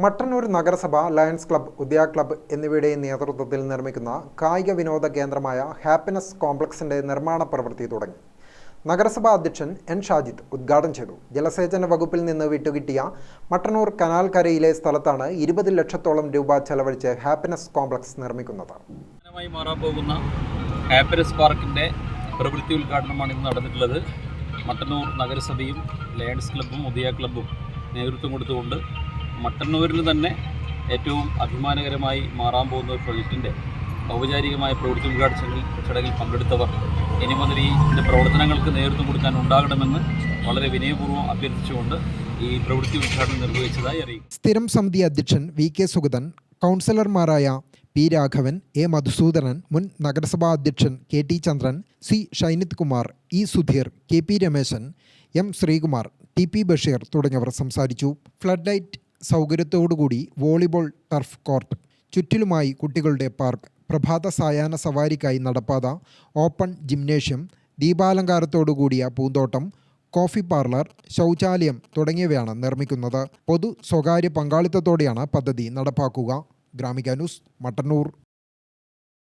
മട്ടന്നൂർ നഗരസഭ, lions club, ഉദയ club എന്നിവയുടെ നേതൃത്വത്തിൽ നിർമ്മിക്കുന്ന കായിക വിനോദ കേന്ദ്രമായ ഹാപ്പിനെസ് കോംപ്ലക്സിന്റെ നിർമ്മാണ പ്രവൃത്തി തുടങ്ങി. നഗരസഭാ അധ്യക്ഷൻ എൻ ഷാജിദ് ഉദ്ഘാടനം ചെയ്തു. ജലസേചന വകുപ്പിൽ നിന്ന് വിട്ടുകിട്ടിയ മട്ടന്നൂർ കനാൽ കരയിലെ സ്ഥലത്താണ് 20 ലക്ഷത്തോളം രൂപ ചെലവഴിച്ച് ഹാപ്പിനെസ് കോംപ്ലക്സ് നിർമ്മിക്കുന്നത്. മാറാൻ പോകുന്ന ഹാപ്പിനെസ് പാർക്കിന്റെ പ്രവൃത്തി ഉദ്ഘാടനമാണ് ഇന്ന് നടന്നിട്ടുള്ളത്. മട്ടന്നൂർ നഗരസഭയും ലയൺസ് ക്ലബ്ബും ഉദയ ക്ലബ്ബും നേതൃത്വം കൊടുത്തുകൊണ്ട് മട്ടന്നൂരിൽ തന്നെ ഏറ്റവും അഭിമാനകരമായി മാറാൻ പോകുന്ന ഒരു പ്രൊജക്റ്റിൻ്റെ ഔപചാരികമായ പ്രവൃത്തി ഉദ്ഘാടന ചടങ്ങിൽ പങ്കെടുത്തവർ ഇനി മുതൽ ഇതിൻ്റെ പ്രവർത്തനങ്ങൾക്ക് നേതൃത്വം കൊടുക്കാൻ ഉണ്ടാകണമെന്ന് വളരെ വിനയപൂർവ്വം അഭ്യർത്ഥിച്ചുകൊണ്ട് ഈ പ്രവൃത്തി ഉദ്ഘാടനം നിർവഹിച്ചതായി അറിയിക്കും. സ്ഥിരം സമിതി അധ്യക്ഷൻ വി.കെ. സുഗതൻ, കൗൺസിലർമാരായ പി. രാഘവൻ, എ. മധുസൂദനൻ, മുൻ നഗരസഭാ അധ്യക്ഷൻ K T. Chandran, C. Shainith Kumar, E. Sudheer, K P. Rameshan, M. Sreekumar, T P. Basheer തുടങ്ങിയവർ സംസാരിച്ചു. ഫ്ലഡ് ലൈറ്റ് സൗകര്യത്തോടുകൂടി വോളിബോൾ ടർഫ് കോർട്ട്, ചുറ്റിലുമായി കുട്ടികളുടെ പാർക്ക്, പ്രഭാത സായാഹ്ന സവാരിക്കായി നടപ്പാത, ഓപ്പൺ ജിംനേഷ്യം, ദീപാലങ്കാരത്തോടുകൂടിയ പൂന്തോട്ടം, കോഫി പാർലർ, ശൗചാലയം തുടങ്ങിയവയാണ് നിർമ്മിക്കുന്നത്. പൊതു സ്വകാര്യ പങ്കാളിത്തത്തോടെയാണ് പദ്ധതി നടപ്പാക്കുക. ഗ്രാമിക ന്യൂസ്, മട്ടന്നൂർ.